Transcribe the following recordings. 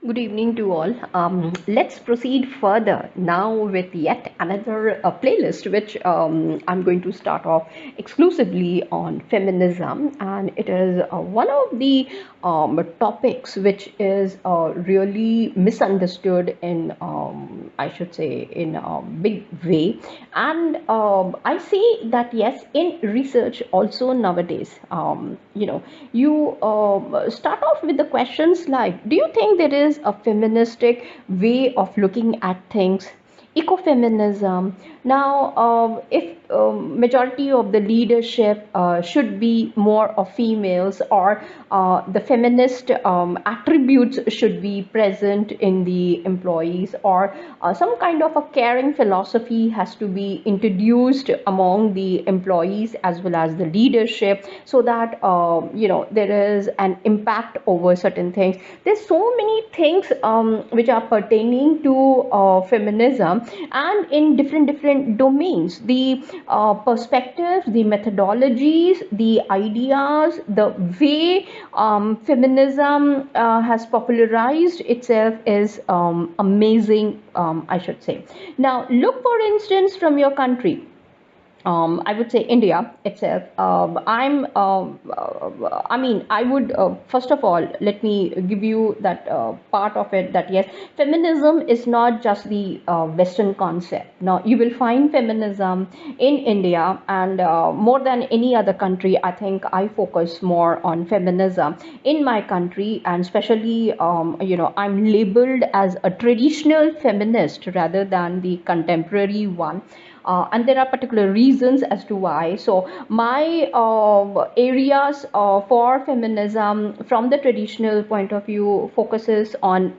Good evening to all. Let's proceed further now with yet another playlist, which I'm going to start off exclusively on feminism, and it is one of the topics which is really misunderstood in, I should say, in a big way. And I see that yes, in research also nowadays, you start off with the questions like, do you think there is a feministic way of looking at things? Ecofeminism. Now, if majority of the leadership should be more of females, or the feminist attributes should be present in the employees, or some kind of a caring philosophy has to be introduced among the employees as well as the leadership, so that there is an impact over certain things. There's so many things which are pertaining to feminism, and in different domains, the perspectives, the methodologies, the ideas, the way feminism has popularized itself is amazing, I should say. Now look, for instance, from your country. I would say India itself. I would, first of all, let me give you that part of it, that yes, feminism is not just the Western concept. Now, you will find feminism in India, and more than any other country, I think I focus more on feminism in my country, and especially, I'm labeled as a traditional feminist rather than the contemporary one. And there are particular reasons as to why. So my areas for feminism from the traditional point of view focuses on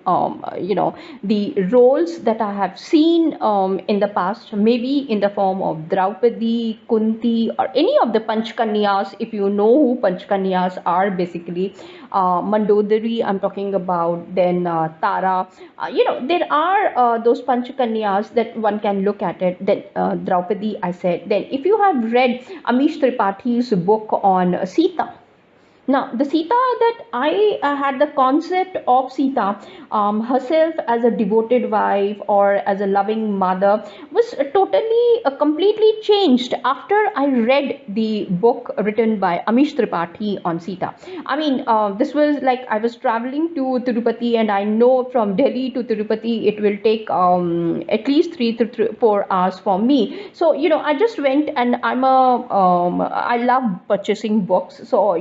the roles that I have seen in the past, maybe in the form of Draupadi, Kunti, or any of the Panchkanyas. If you know who Panchkanyas are, basically Mandodari I'm talking about, then Tara. There are those Panchakanyas that one can look at it. Then Draupadi, I said. Then if you have read Amish Tripathi's book on Sita, now, the Sita that I had the concept of Sita herself as a devoted wife or as a loving mother was totally, completely changed after I read the book written by Amish Tripathi on Sita. I mean, this was like I was traveling to Tirupati, and I know from Delhi to Tirupati it will take at least 4 hours for me. So, I just went, and I love purchasing books. So,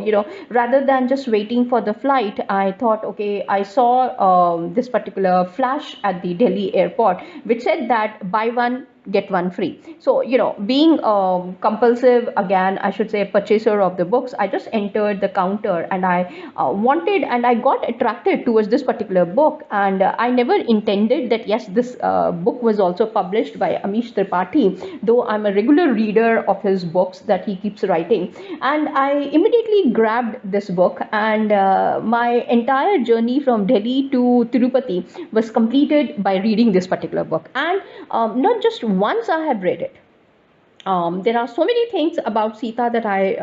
rather than just waiting for the flight, I thought, okay, I saw this particular flash at the Delhi airport which said that buy one get one free. So, being compulsive, again, I should say, a purchaser of the books, I just entered the counter, and I wanted, and I got attracted towards this particular book. And I never intended that yes, this book was also published by Amish Tripathi, though I'm a regular reader of his books that he keeps writing. And I immediately grabbed this book, and my entire journey from Delhi to Tirupati was completed by reading this particular book. And not just once I have read it. There are so many things about Sita that I,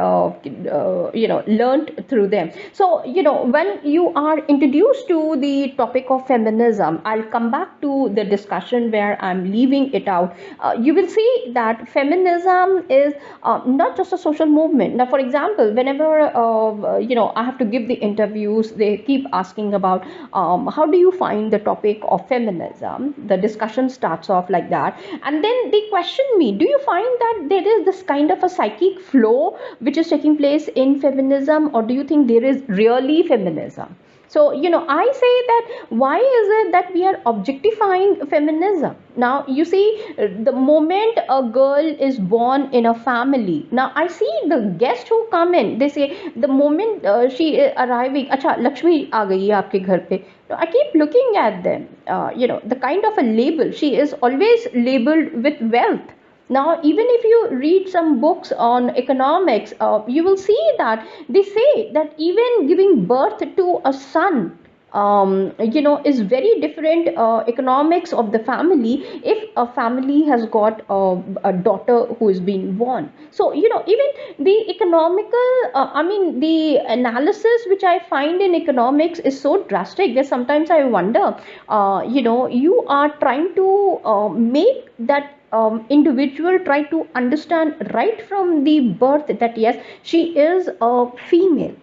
learned through them. So, when you are introduced to the topic of feminism, I'll come back to the discussion where I'm leaving it out. You will see that feminism is not just a social movement. Now, for example, whenever, I have to give the interviews, they keep asking about how do you find the topic of feminism? The discussion starts off like that. And then they question me, do you find that there is this kind of a psychic flow which is taking place in feminism, or do you think there is really feminism? So, I say that why is it that we are objectifying feminism? Now, you see, the moment a girl is born in a family, now I see the guests who come in, they say, the moment she is arriving, acha, Lakshmi aa gayi hai aapke ghar pe. I keep looking at them, the kind of a label, she is always labeled with wealth. Now, even if you read some books on economics, you will see that they say that even giving birth to a son is very different economics of the family if a family has got a daughter who is being born. So even the economical the analysis which I find in economics is so drastic that sometimes I wonder, you are trying to make that individual try to understand right from the birth that yes, she is a female,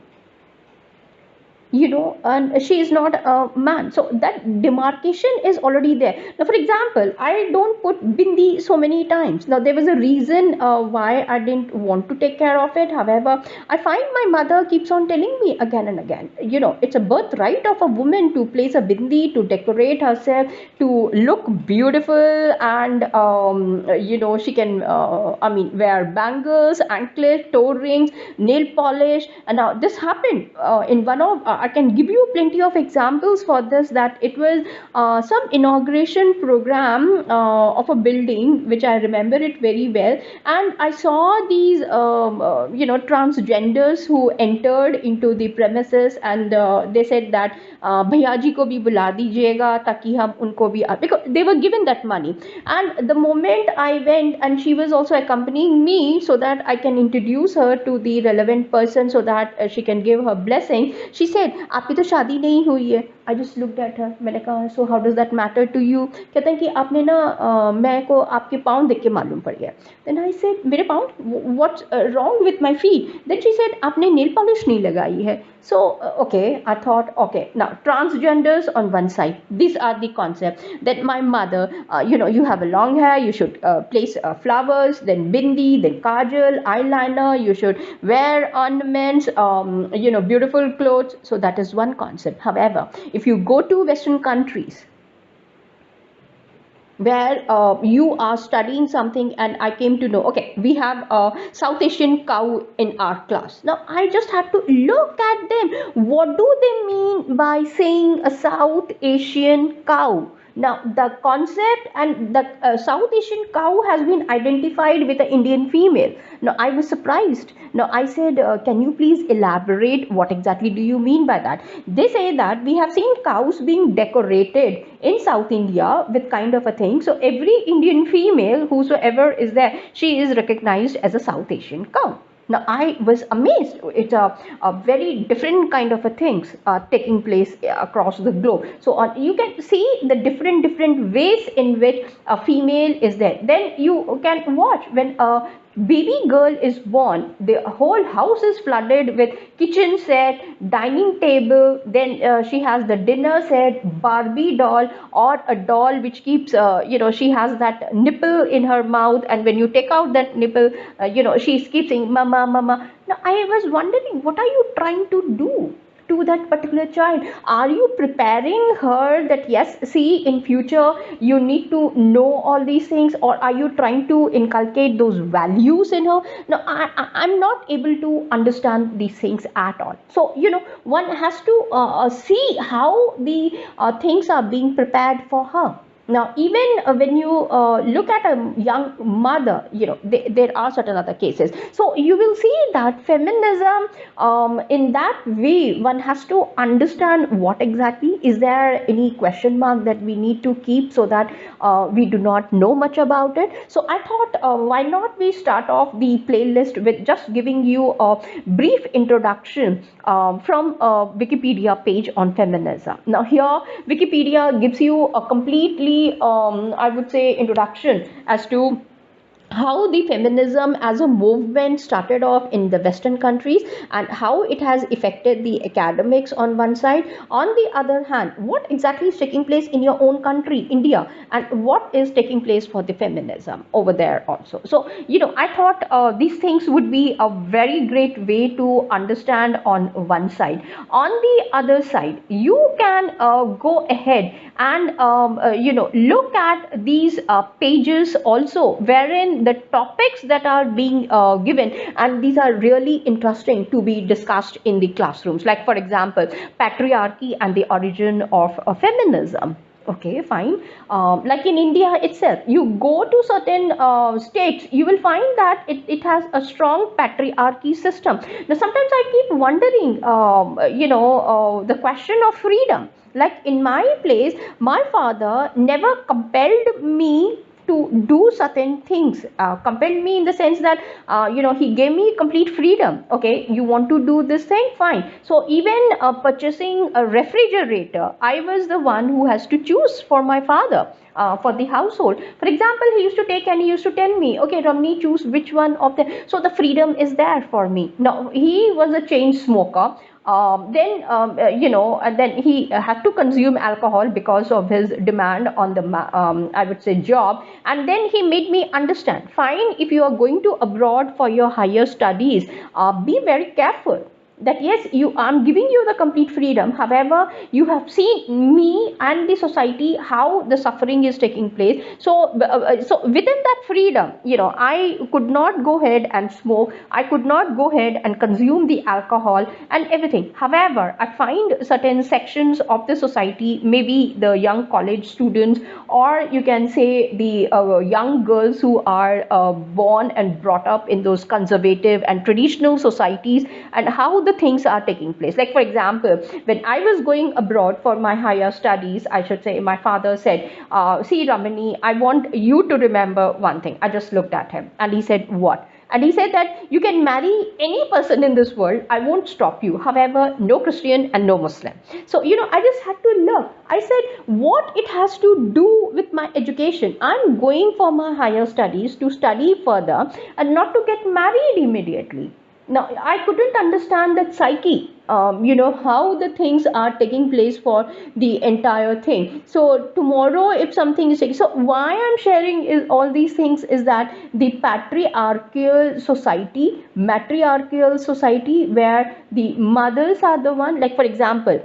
and she is not a man. So that demarcation is already there. Now, for example, I don't put bindi so many times. Now, there was a reason why I didn't want to take care of it. However, I find my mother keeps on telling me again and again, it's a birthright of a woman to place a bindi, to decorate herself, to look beautiful, and she can wear bangles, anklets, toe rings, nail polish. And now this happened in one of I can give you plenty of examples for this, that it was some inauguration program of a building which I remember it very well, and I saw these transgenders who entered into the premises, and they said that भैया जी को भी बुला दीजिएगा ताकि हम उनको भी, because they were given that money. And the moment I went, and she was also accompanying me so that I can introduce her to the relevant person so that she can give her blessing, she said आपकी तो शादी नहीं हुई है. I just looked at her. मैंने कहा so how does that matter to you? कहते हैं कि आपने ना मैं को आपके पाँव देख के मालूम पड़ गया. Then I said मेरे पाँव, what's wrong with my feet? Then she said आपने nail polish नहीं लगाई है. So okay, I thought okay, now transgenders on one side, these are the concepts that my mother, you have a long hair, you should place flowers, then bindi, then kajal, eyeliner, you should wear ornaments, beautiful clothes. So that is one concept. However, if you go to Western countries where you are studying something, and I came to know, okay, we have a South Asian cow in our class. Now I just had to look at them. What do they mean by saying a South Asian cow? Now the concept and the South Asian cow has been identified with an Indian female. Now I was surprised. Now I said, can you please elaborate what exactly do you mean by that? They say that we have seen cows being decorated in South India with kind of a thing. So every Indian female whosoever is there, she is recognized as a South Asian cow. Now I was amazed. It's a very different kind of a things taking place across the globe. So you can see the different ways in which a female is there. Then you can watch when a baby girl is born, the whole house is flooded with kitchen set, dining table, then she has the dinner set, Barbie doll, or a doll which keeps she has that nipple in her mouth, and when you take out that nipple, she keeps saying mama mama. Now I was wondering, what are you trying to do to that particular child? Are you preparing her that yes, see, in future you need to know all these things, or are you trying to inculcate those values in her? Now I'm not able to understand these things at all. So one has to see how the things are being prepared for her. Now, even when you look at a young mother, there are certain other cases. So you will see that feminism, in that way, one has to understand what exactly, is there any question mark that we need to keep so that we do not know much about it. So I thought, why not we start off the playlist with just giving you a brief introduction from a Wikipedia page on feminism. Now here, Wikipedia gives you a completely I would say introduction as to how the feminism as a movement started off in the Western countries and how it has affected the academics on one side. On the other hand, what exactly is taking place in your own country, India, and what is taking place for the feminism over there also. So, I thought these things would be a very great way to understand on one side. On the other side, you can go ahead and, look at these pages also, wherein the topics that are being given, and these are really interesting to be discussed in the classrooms, like for example, patriarchy and the origin of feminism. Okay, fine. Like in India itself, you go to certain states, you will find that it has a strong patriarchy system. Now sometimes I keep wondering, the question of freedom. Like in my place, my father never compelled me to do certain things. Compelled me in the sense that he gave me complete freedom. Okay, you want to do this thing, fine. So even purchasing a refrigerator, I was the one who has to choose for my father. For the household, for example, he used to take and he used to tell me, okay Ramni, choose which one of them. So the freedom is there for me. Now he was a chain smoker. Then and then he had to consume alcohol because of his demand on the I would say job. And then he made me understand, fine, if you are going to abroad for your higher studies, be very careful that yes, I'm giving you the complete freedom. However, you have seen me and the society how the suffering is taking place. So within that freedom, I could not go ahead and smoke, I could not go ahead and consume the alcohol and everything. However, I find certain sections of the society, maybe the young college students, or you can say the young girls who are born and brought up in those conservative and traditional societies, and how the things are taking place. Like for example, when I was going abroad for my higher studies, I should say, my father said, see Ramani, I want you to remember one thing. I just looked at him and he said, what? And he said that you can marry any person in this world, I won't stop you. However, no Christian and no Muslim. So, I just had to look. I said, what it has to do with my education? I'm going for my higher studies to study further and not to get married immediately. Now, I couldn't understand that psyche, how the things are taking place for the entire thing. So tomorrow, if something is taking, so why I'm sharing is all these things is that the matriarchal society, where the mothers are the one, like for example,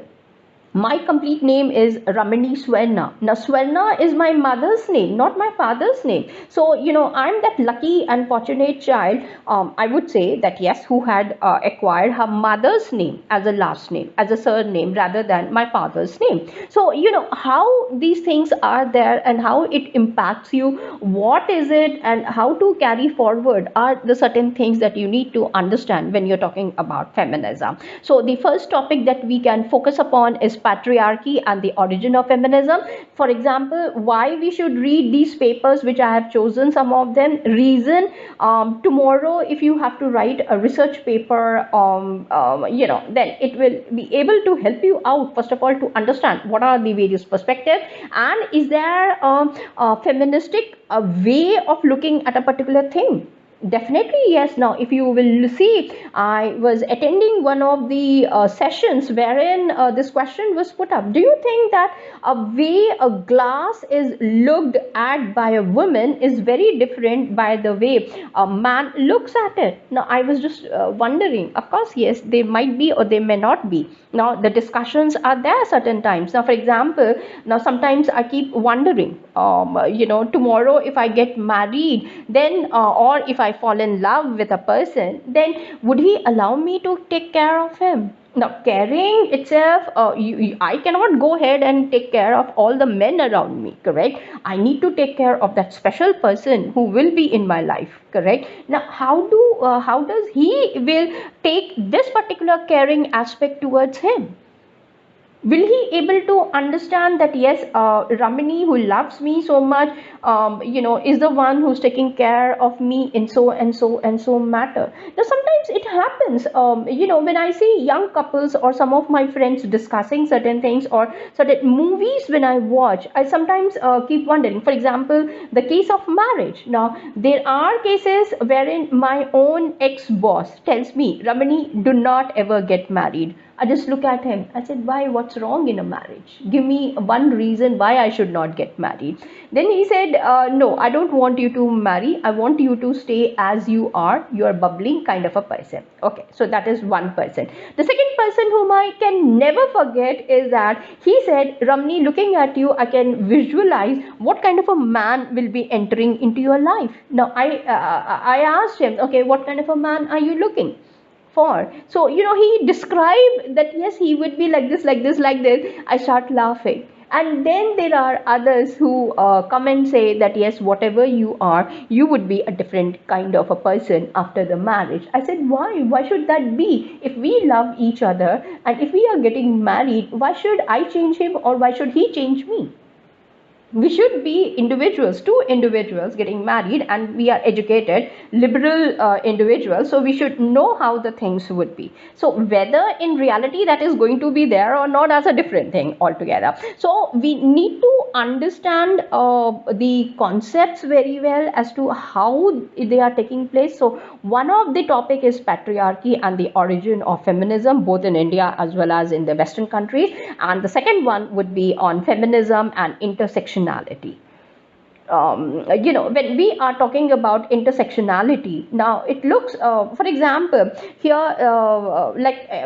my complete name is Ramani Swarna. Now, Swarna is my mother's name, not my father's name. So, I'm that lucky and fortunate child, I would say that yes, who had acquired her mother's name as a last name, as a surname, rather than my father's name. So, how these things are there and how it impacts you, what is it, and how to carry forward are the certain things that you need to understand when you're talking about feminism. So, the first topic that we can focus upon is patriarchy and the origin of feminism. For example, why we should read these papers, which I have chosen some of them. Reason, tomorrow if you have to write a research paper, then it will be able to help you out, first of all, to understand what are the various perspectives, and is there a feministic way of looking at a particular thing. Definitely, yes. Now, if you will see, I was attending one of the sessions wherein this question was put up. Do you think that a way a glass is looked at by a woman is very different by the way a man looks at it? Now, I was just wondering. Of course, yes, they might be or they may not be. Now, the discussions are there certain times. Now, for example, now sometimes I keep wondering, tomorrow if I get married, then or if I fall in love with a person, then would he allow me to take care of him? Now, caring itself, I cannot go ahead and take care of all the men around me, correct? I need to take care of that special person who will be in my life, correct? Now, how does he will take this particular caring aspect towards him? Will he able to understand that yes, Ramini, who loves me so much, is the one who's taking care of me in so and so and so matter. Now sometimes it happens, when I see young couples or some of my friends discussing certain things or certain movies when I watch, I sometimes keep wondering. For example, the case of marriage. Now there are cases wherein my own ex-boss tells me, Ramani, do not ever get married. I just look at him. I said, why? What's wrong in a marriage? Give me one reason why I should not get married. Then he said, no, I don't want you to marry. I want you to stay as you are. You are bubbling kind of a person. Okay, so that is one person. The second person whom I can never forget is that he said, Ramni, looking at you, I can visualize what kind of a man will be entering into your life. Now, I asked him, okay, what kind of a man are you looking for? So, he described that yes, he would be like this, like this, like this. I start laughing. And then there are others who come and say that yes, whatever you are, you would be a different kind of a person after the marriage. I said, why should that be? If we love each other and if we are getting married, why should I change him or why should he change me? We should be individuals, two individuals getting married, and we are educated liberal individuals, so we should know how the things would be. So whether in reality that is going to be there or not, that's a different thing altogether. So we need to understand the concepts very well as to how they are taking place. So one of the topic is patriarchy and the origin of feminism, both in India as well as in the Western countries, and the second one would be on feminism and intersectionality. When we are talking about intersectionality, now it looks, for example, here,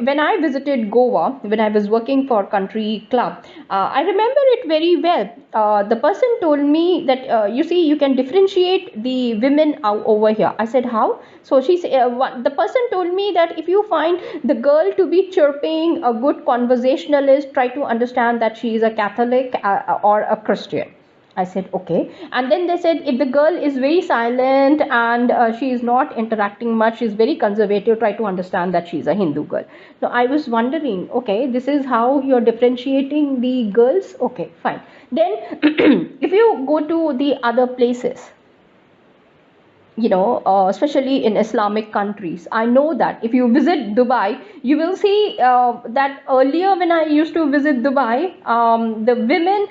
when I visited Goa, when I was working for Country Club, I remember it very well. The person told me that, you see, you can differentiate the women out over here. I said, how? So the person told me that if you find the girl to be chirping, a good conversationalist, try to understand that she is a Catholic or a Christian. I said, okay. And then they said, if the girl is very silent and she is not interacting much, she is very conservative, try to understand that she is a Hindu girl. So I was wondering, okay, this is how you're differentiating the girls? Okay, fine. Then if you go to the other places, especially in Islamic countries, I know that if you visit Dubai, you will see that earlier when I used to visit Dubai, the women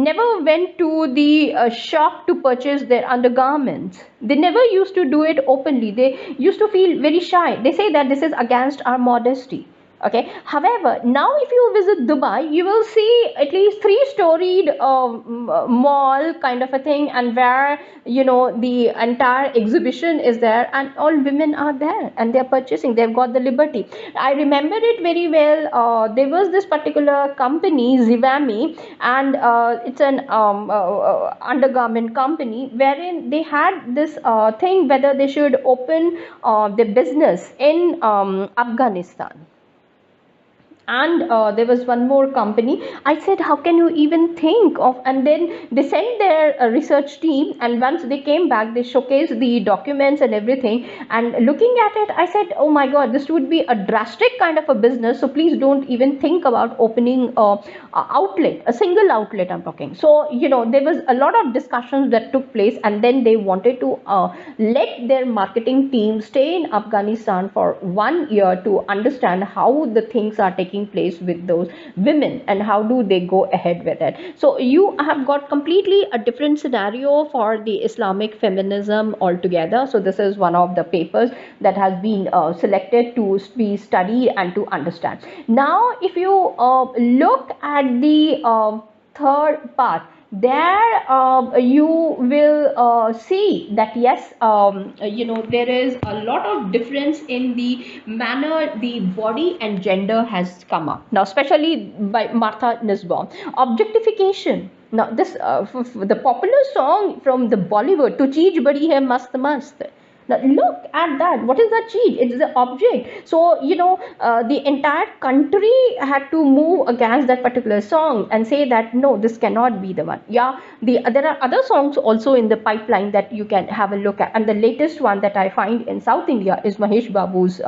never went to the shop to purchase their undergarments. They never used to do it openly. They used to feel very shy. They say that this is against our modesty. Okay. However, now if you visit Dubai, you will see at least three-storied mall kind of a thing, and where the entire exhibition is there, and all women are there, and they are purchasing. They've got the liberty. I remember it very well. There was this particular company, Zivame, and it's an undergarment company, wherein they had this thing whether they should open their business in Afghanistan. And there was one more company. I said, how can you even think of? And then they sent their research team, and once they came back, they showcased the documents and everything. And looking at it, I said, oh my god, this would be a drastic kind of a business, so please don't even think about opening a outlet, a single outlet I'm talking. So there was a lot of discussions that took place, and then they wanted to let their marketing team stay in Afghanistan for 1 year to understand how the things are taking place with those women and how do they go ahead with it. So you have got completely a different scenario for the Islamic feminism altogether. So this is one of the papers that has been selected to be studied and to understand. Now if you look at the third part, there you will see that yes, there is a lot of difference in the manner the body and gender has come up now, especially by Martha Nussbaum. Objectification. Now this the popular song from the Bollywood, "Tu cheej badi hai mast mast." Now look at that. What is that cheese? It is the object. So the entire country had to move against that particular song and say that no, this cannot be the one. Yeah, there are other songs also in the pipeline that you can have a look at. And the latest one that I find in South India is Mahesh Babu's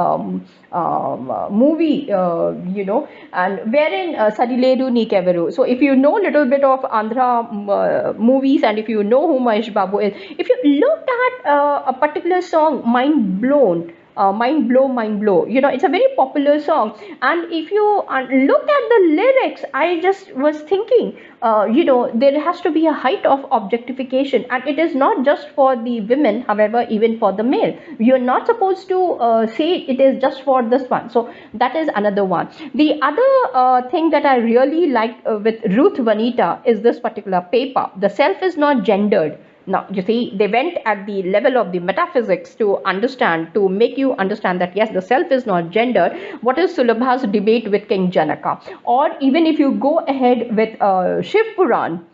movie, and wherein Sadiledu Ni Keveru. So if you know a little bit of Andhra movies, and if you know who Mahesh Babu is, if you look at a particular song, Mind Blown, Mind Blow, it's a very popular song. And if you look at the lyrics, I just was thinking, there has to be a height of objectification, and it is not just for the women, however, even for the male. You're not supposed to say it is just for this one. So that is another one. The other thing that I really like with Ruth Vanita is this particular paper. The self is not gendered. Now, you see, they went at the level of the metaphysics to understand, to make you understand that yes, the self is not gendered. What is Sulabha's debate with King Janaka? Or even if you go ahead with Shiv Puran,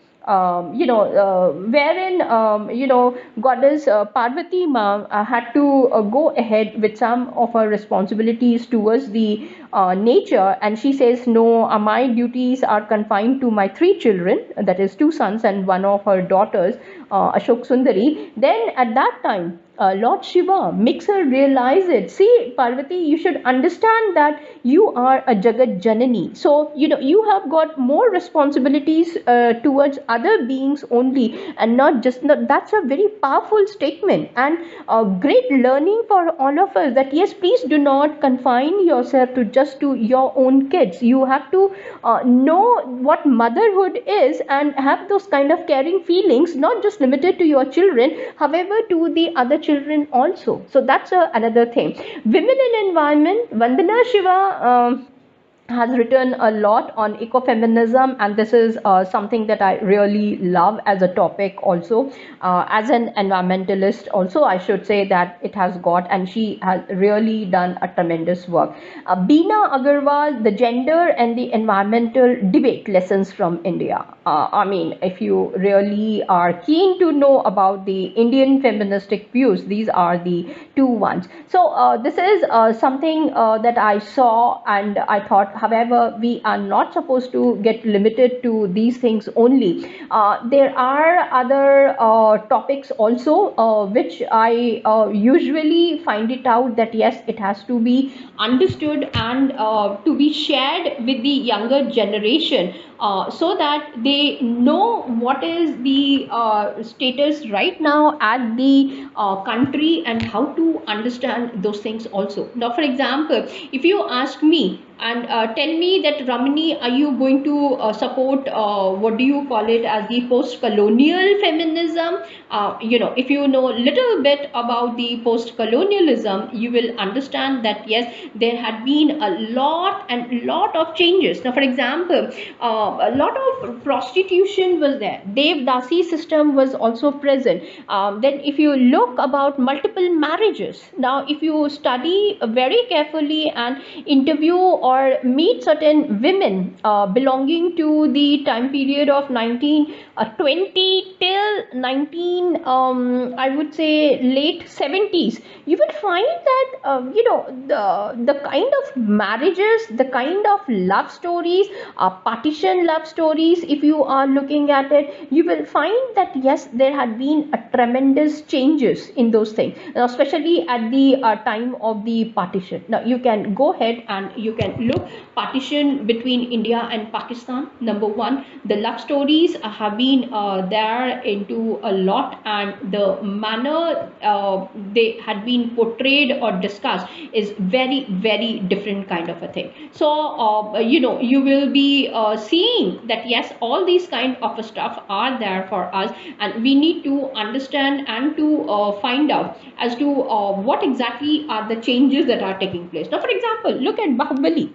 wherein goddess Parvati Ma had to go ahead with some of her responsibilities towards the nature, and she says, no, my duties are confined to my three children, that is two sons and one of her daughters, Ashok Sundari. Then at that time, Lord Shiva makes her realize it. See, Parvati, you should understand that you are a Jagat Janani. So, you have got more responsibilities towards other beings only, and not just, no, that's a very powerful statement and a great learning for all of us, that yes, please do not confine yourself to just to your own kids. You have to know what motherhood is and have those kind of caring feelings, not just limited to your children, however, to the other children also. So that's another thing. Women in environment, Vandana Shiva has written a lot on ecofeminism, and this is something that I really love as a topic also. As an environmentalist also, I should say that it has got, and she has really done a tremendous work. Beena Agarwal, the gender and the environmental debate lessons from India. I mean, if you really are keen to know about the Indian feministic views, these are the two ones. So this is something that I saw, and I thought, however, we are not supposed to get limited to these things only. There are other topics also which I usually find it out that yes, it has to be understood and to be shared with the younger generation, so that they know what is the status right now at the country and how to understand those things also. Now, for example, if you ask me and tell me that, Ramani, are you going to support what do you call it as the post-colonial feminism? If you know a little bit about the post-colonialism, you will understand that yes, there had been a lot of changes. Now, for example, a lot of prostitution was there. Devdasi system was also present. Then, if you look about multiple marriages, now if you study very carefully and interview or meet certain women belonging to the time period of 1920 till 19 I would say late 70s, you will find that the kind of marriages, the kind of love stories, partition love stories, if you are looking at it, you will find that yes, there had been a tremendous changes in those things, especially at the time of the partition. Now you can go ahead and you can look partition between India and Pakistan. Number one, the love stories have been there into a lot, and the manner they had been portrayed or discussed is very different kind of a thing. So you will be seeing that yes, all these kind of stuff are there for us, and we need to understand and to find out as to what exactly are the changes that are taking place. Now, for example, look at Bahubali.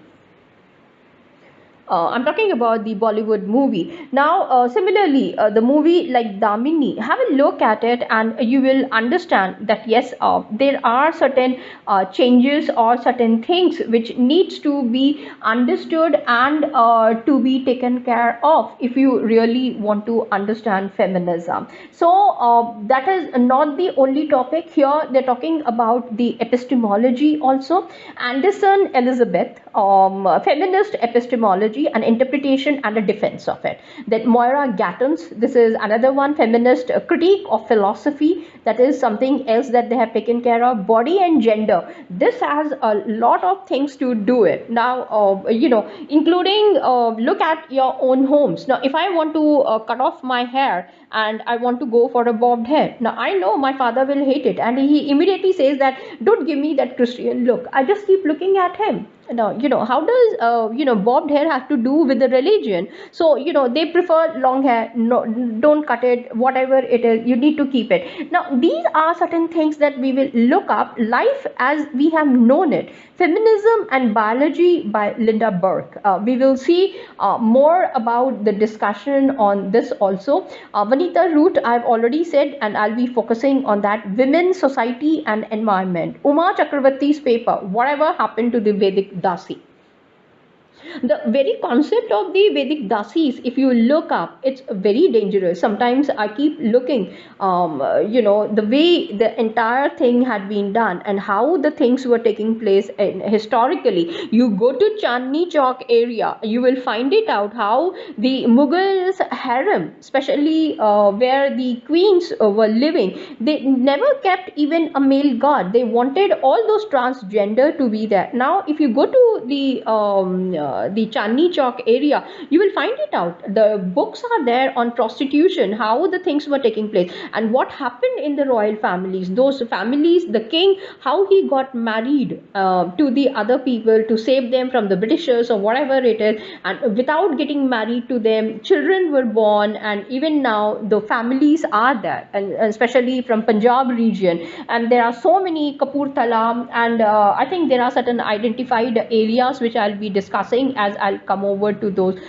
I'm talking about the Bollywood movie. Now, similarly, the movie like Damini, have a look at it and you will understand that yes, there are certain changes or certain things which needs to be understood and to be taken care of if you really want to understand feminism. So, that is not the only topic here. They're talking about the epistemology also. Anderson Elizabeth, Feminist Epistemology, an interpretation and a defense of it. Then Moira Gatton's, this is another one, feminist critique of philosophy. That is something else that they have taken care of. Body and gender, this has a lot of things to do it. Now, including look at your own homes. Now, if I want to cut off my hair and I want to go for a bobbed hair, now I know my father will hate it, and he immediately says that don't give me that Christian look. I just keep looking at him. Now, how does bobbed hair have to do with the religion? So, they prefer long hair. No, don't cut it. Whatever it is, you need to keep it. Now, these are certain things that we will look up. Life as we have known it. Feminism and Biology by Linda Burke. We will see more about the discussion on this also. Vanita Root, I've already said, and I'll be focusing on that. Women, Society and Environment. Uma Chakravarti's paper, Whatever Happened to the Vedic Dasi. The very concept of the Vedic dasis, if you look up, it's very dangerous. Sometimes I keep looking, the way the entire thing had been done and how the things were taking place historically. You go to Chandni Chowk area, you will find it out how the Mughals harem, especially where the queens were living, they never kept even a male god. They wanted all those transgender to be there. Now if you go to the Chandni Chowk area, you will find it out. The books are there on prostitution, how the things were taking place, and what happened in the royal families. Those families, the king, how he got married to the other people to save them from the Britishers or whatever it is, and without getting married to them, children were born, and even now the families are there, and especially from Punjab region, and there are so many Kapurthala, and I think there are certain identified areas which I'll be discussing as I'll come over to those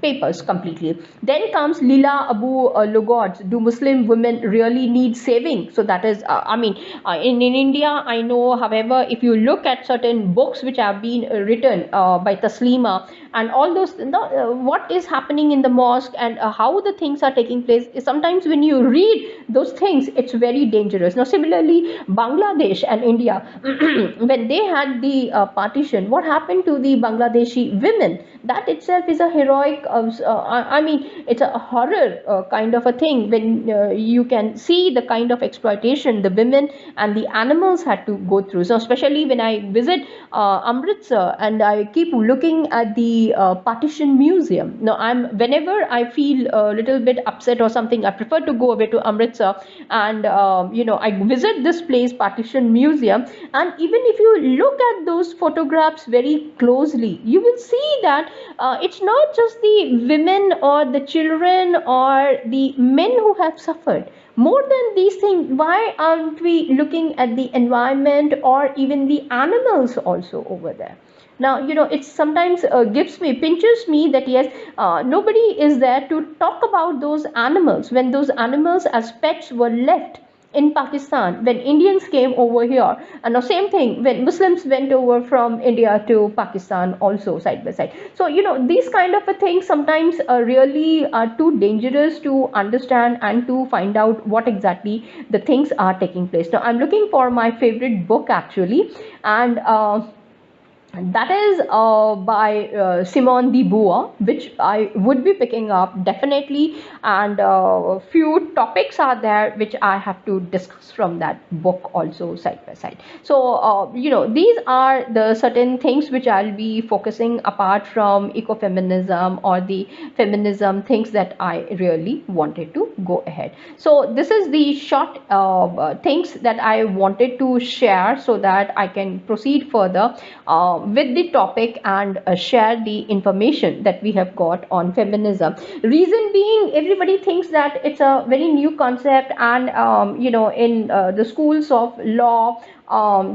papers completely. Then comes Lila Abu Lugods. Do Muslim women really need saving? So that is, in India, I know, however, if you look at certain books which have been written by Taslima and all those, what is happening in the mosque and how the things are taking place, sometimes when you read those things, it's very dangerous. Now, similarly, Bangladesh and India, when they had the partition, what happened to the Bangladeshi women? That itself is a heroic, it's a horror kind of a thing when you can see the kind of exploitation the women and the animals had to go through. So, especially when I visit Amritsar and I keep looking at the partition museum. Now, whenever I feel a little bit upset or something, I prefer to go away to Amritsar and I visit this place, partition museum, and even if you look at those photographs very closely, you will see that it's not just the women or the children or the men who have suffered. More than these things, why aren't we looking at the environment or even the animals also over there? Now, it sometimes pinches me that yes, nobody is there to talk about those animals when those animals as pets were left in Pakistan, when Indians came over here, and the same thing when Muslims went over from India to Pakistan also side by side. So, these kind of a thing sometimes really are too dangerous to understand and to find out what exactly the things are taking place. Now, I'm looking for my favorite book actually, and that is by Simone de Beauvoir, which I would be picking up definitely, and a few topics are there which I have to discuss from that book also side by side. So these are the certain things which I'll be focusing apart from ecofeminism or the feminism things that I really wanted to go ahead. So this is the short things that I wanted to share so that I can proceed further with the topic and share the information that we have got on feminism. Reason being, everybody thinks that it's a very new concept, and in the schools of law,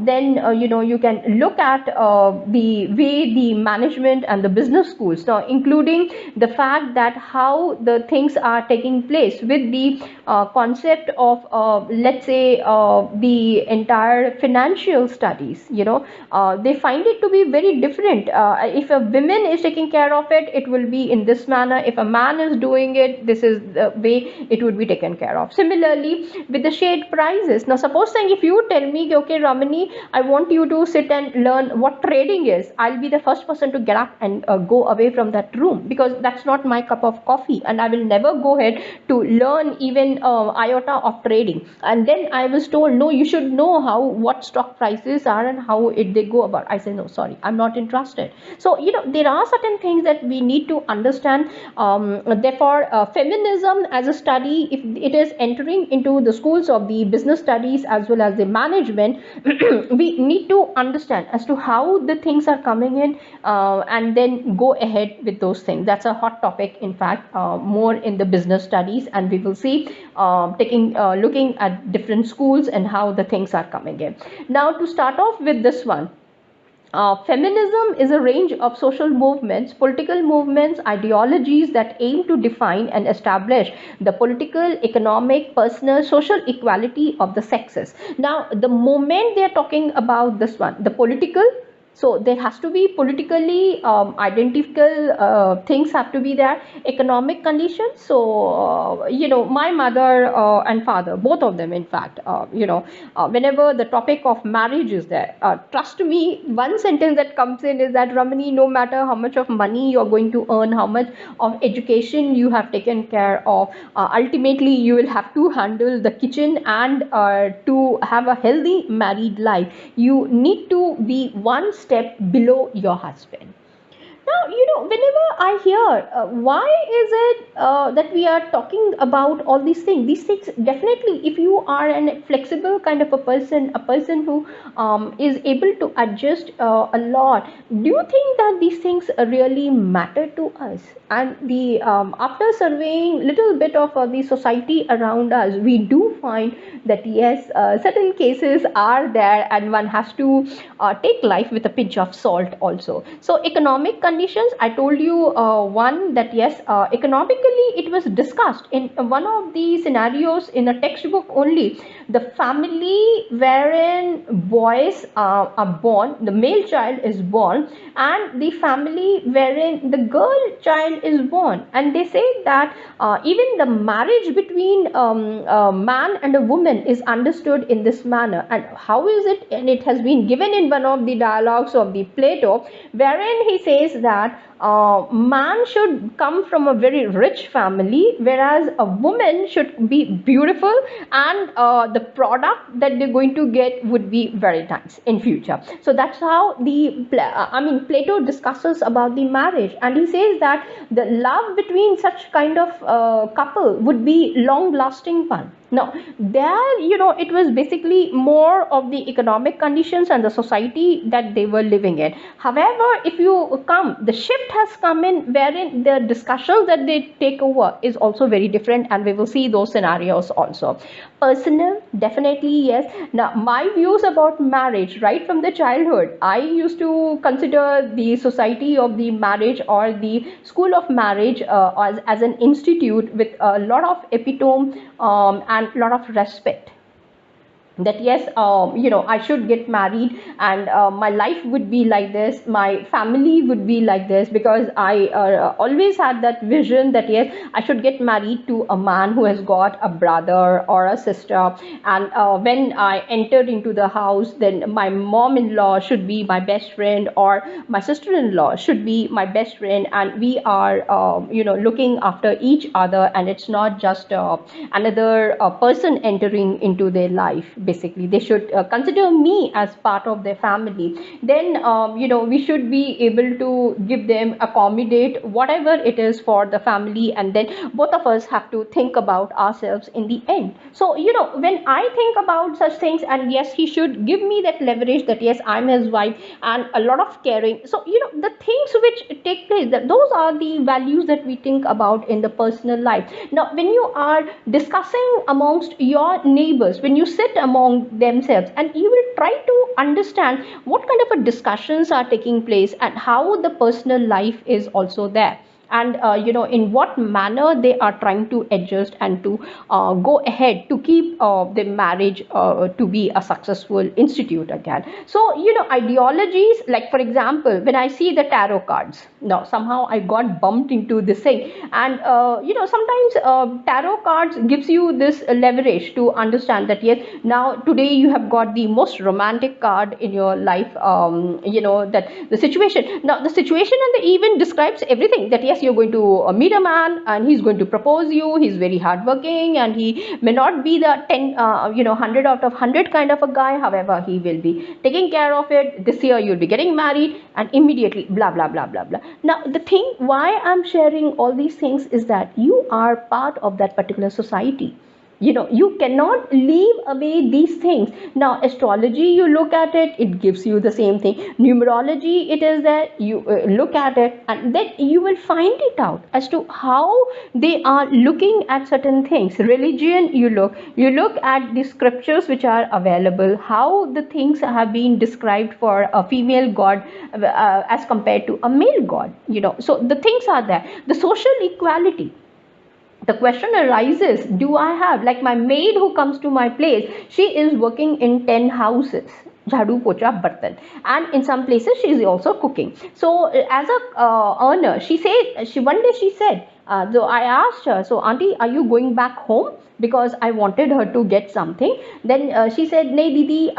then you can look at the way the management and the business schools, now including the fact that how the things are taking place with the concept of let's say the entire financial studies. They find it to be very different. If a woman is taking care of it, it will be in this manner. If a man is doing it, this is the way it would be taken care of. Similarly with the shade prices. Now suppose saying if you tell me, okay Ramani, I want you to sit and learn what trading is, I'll be the first person to get up and go away from that room, because that's not my cup of coffee, and I will never go ahead to learn even iota of trading. And then I was told, no, you should know what stock prices are and how they go about. I say, no, sorry, I'm not interested. So there are certain things that we need to understand. Therefore feminism as a study, if it is entering into the schools of the business studies as well as the management, we need to understand as to how the things are coming in, and then go ahead with those things. That's a hot topic, in fact, more in the business studies, and we will see looking at different schools and how the things are coming in. Now to start off with this one, feminism is a range of social movements, political movements, ideologies that aim to define and establish the political, economic, personal, social equality of the sexes. Now, the moment they are talking about this one, the political, So there has to be politically identical things have to be there, economic conditions. So my mother and father, both of them in fact, whenever the topic of marriage is there, trust me, one sentence that comes in is that, Ramani, no matter how much of money you're going to earn, how much of education you have taken care of, ultimately you will have to handle the kitchen, and to have a healthy married life, you need to be one step below your husband. Now, whenever I hear, why is it that we are talking about all these things? These things, definitely, if you are a flexible kind of a person who is able to adjust a lot, do you think that these things really matter to us? And the after surveying little bit of the society around us, we do find that yes, certain cases are there, and one has to take life with a pinch of salt also. So economic conditions, I told you one that yes, economically it was discussed in one of the scenarios in a textbook only. The family wherein boys are born, the male child is born, and the family wherein the girl child is born, and they say that even the marriage between a man and a woman is understood in this manner. And how is it? And it has been given in one of the dialogues of the Plato, wherein he says that man should come from a very rich family, whereas a woman should be beautiful, and the product that they're going to get would be very nice in future. So that's how Plato discusses about the marriage, and he says that the love between such kind of couple would be long lasting one. Now there, it was basically more of the economic conditions and the society that they were living in. However, if you come, the shift has come in wherein the discussions that they take over is also very different, and we will see those scenarios also. Personal, definitely yes. Now my views about marriage right from the childhood, I used to consider the society of the marriage or the school of marriage as an institute with a lot of epitome and a lot of respect, that yes, I should get married, and my life would be like this, my family would be like this, because I always had that vision that yes, I should get married to a man who has got a brother or a sister, and when I entered into the house, then my mom-in-law should be my best friend, or my sister-in-law should be my best friend, and we are looking after each other, and it's not just another person entering into their life. Basically, they should consider me as part of their family. Then we should be able to give them, accommodate whatever it is for the family, and then both of us have to think about ourselves in the end. So when I think about such things, and yes, he should give me that leverage that yes, I'm his wife, and a lot of caring. So the things which take place, that those are the values that we think about in the personal life. Now when you are discussing amongst your neighbors, when you sit among themselves, and you will try to understand what kind of a discussions are taking place, and how the personal life is also there, and in what manner they are trying to adjust and to go ahead to keep the marriage to be a successful institute again. So ideologies, like for example, when I see the tarot cards, now somehow I got bumped into this thing, and sometimes tarot cards gives you this leverage to understand that yes, now today you have got the most romantic card in your life, that the situation, now the situation and the event describes everything, that yes, you're going to meet a man, and he's going to propose you, he's very hardworking, and he may not be the 100 out of 100 kind of a guy, however he will be taking care of it, this year you'll be getting married, and immediately blah blah blah blah blah. Now the thing why I'm sharing all these things is that you are part of that particular society. You cannot leave away these things. Now astrology, you look at it, it gives you the same thing. Numerology, it is that you look at it, and then you will find it out as to how they are looking at certain things. Religion, you look at the scriptures which are available, how the things have been described for a female god as compared to a male god. So the things are there. The social equality, the question arises, do I have, like my maid who comes to my place, she is working in 10 houses, jhadu pocha bartan, and in some places she is also cooking. So as a earner, she said, one day she said, so I asked her, so auntie, are you going back home, because I wanted her to get something. Then she said, नहीं दीदी,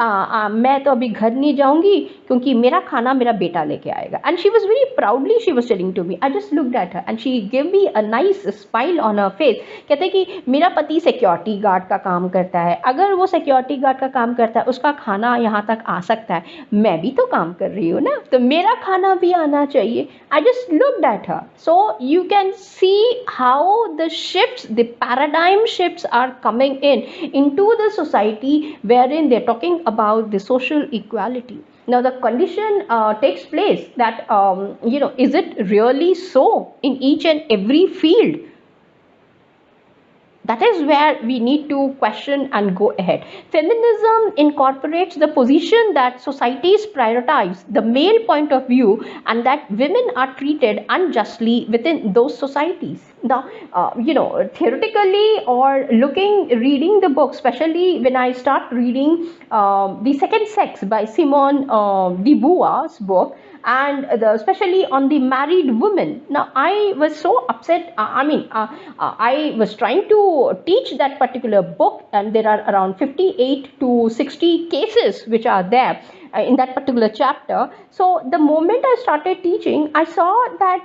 मैं तो अभी घर नहीं जाऊंगी क्योंकि मेरा खाना मेरा बेटा लेके आएगा. And she was very proudly she was telling to me. I just looked at her and she gave me a nice smile on her face. कहते कि मेरा पति सिक्योरिटी गार्ड का काम करता है, अगर वो सिक्योरिटी गार्ड का काम करता है उसका खाना यहाँ तक आ सकता है, मैं भी तो काम कर रही हूँ ना, तो मेरा खाना भी आना चाहिए. I just looked at her. So you can see how the shifts, the paradigm shifts are coming into the society wherein they're talking about the social equality. Now the condition takes place that is it really so in each and every field? That is where we need to question and go ahead. Feminism incorporates the position that societies prioritize the male point of view and that women are treated unjustly within those societies. Now, theoretically or reading the book, especially when I start reading The Second Sex by Simone de Beauvoir's book, and especially on the married woman. Now I was so upset. I was trying to teach that particular book, and there are around 58 to 60 cases which are there in that particular chapter. So the moment I started teaching, I saw that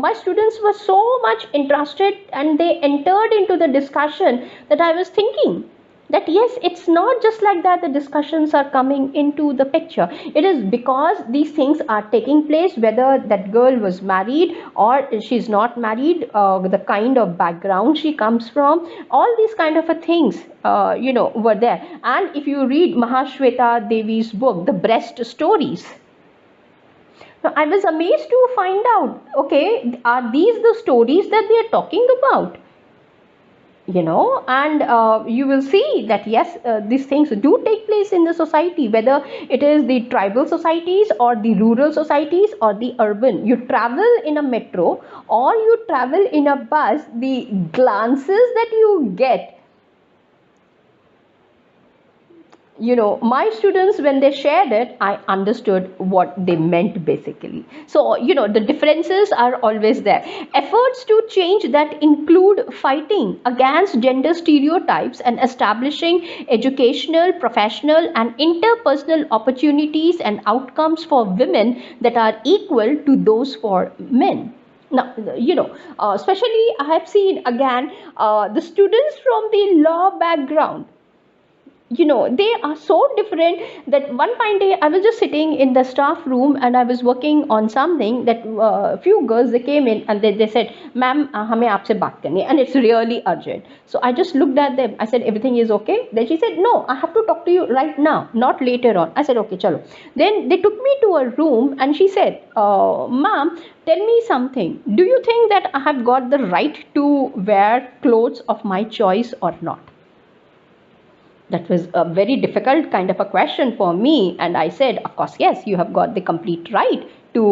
my students were so much interested and they entered into the discussion that I was thinking that yes, it's not just like that the discussions are coming into the picture. It is because these things are taking place, whether that girl was married or she's not married, the kind of background she comes from, all these kind of things were there. And if you read Mahashweta Devi's book, The Breast Stories, now I was amazed to find out, okay, are these the stories that they are talking about? And you will see that yes, these things do take place in the society, whether it is the tribal societies or the rural societies or the urban. You travel in a metro or you travel in a bus, the glances that you get, my students, when they shared it, I understood what they meant basically. So, the differences are always there. Efforts to change that include fighting against gender stereotypes and establishing educational, professional, and interpersonal opportunities and outcomes for women that are equal to those for men. Now, especially I have seen again the students from the law background, they are so different that one fine day I was just sitting in the staff room and I was working on something that few girls, they came in and they said, ma'am, hame aapse baat karni hai and it's really urgent. So I just looked at them. I said, everything is okay? Then she said, no, I have to talk to you right now, not later on. I said, okay, chalo. Then they took me to a room and she said, ma'am, tell me something. Do you think that I have got the right to wear clothes of my choice or not? That was a very difficult kind of a question for me, and I said, of course, yes, you have got the complete right to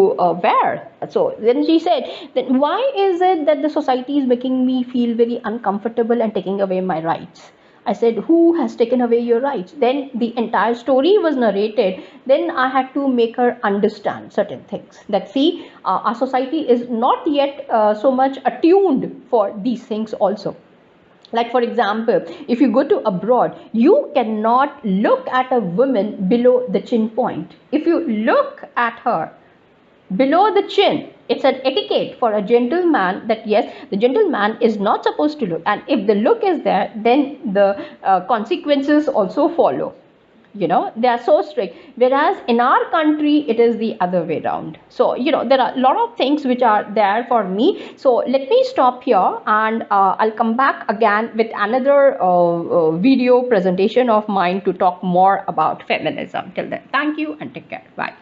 wear. So then she said, then why is it that the society is making me feel very uncomfortable and taking away my rights? I said, who has taken away your rights? Then the entire story was narrated. Then I had to make her understand certain things. That see, our society is not yet so much attuned for these things also. Like for example, if you go to abroad, you cannot look at a woman below the chin point. If you look at her below the chin, it's an etiquette for a gentleman that yes, the gentleman is not supposed to look, and if the look is there, then the consequences also follow. They are so strict, whereas in our country it is the other way around. So there are a lot of things which are there for me. So let me stop here, and I'll come back again with another video presentation of mine to talk more about feminism. Till then, thank you and take care. Bye.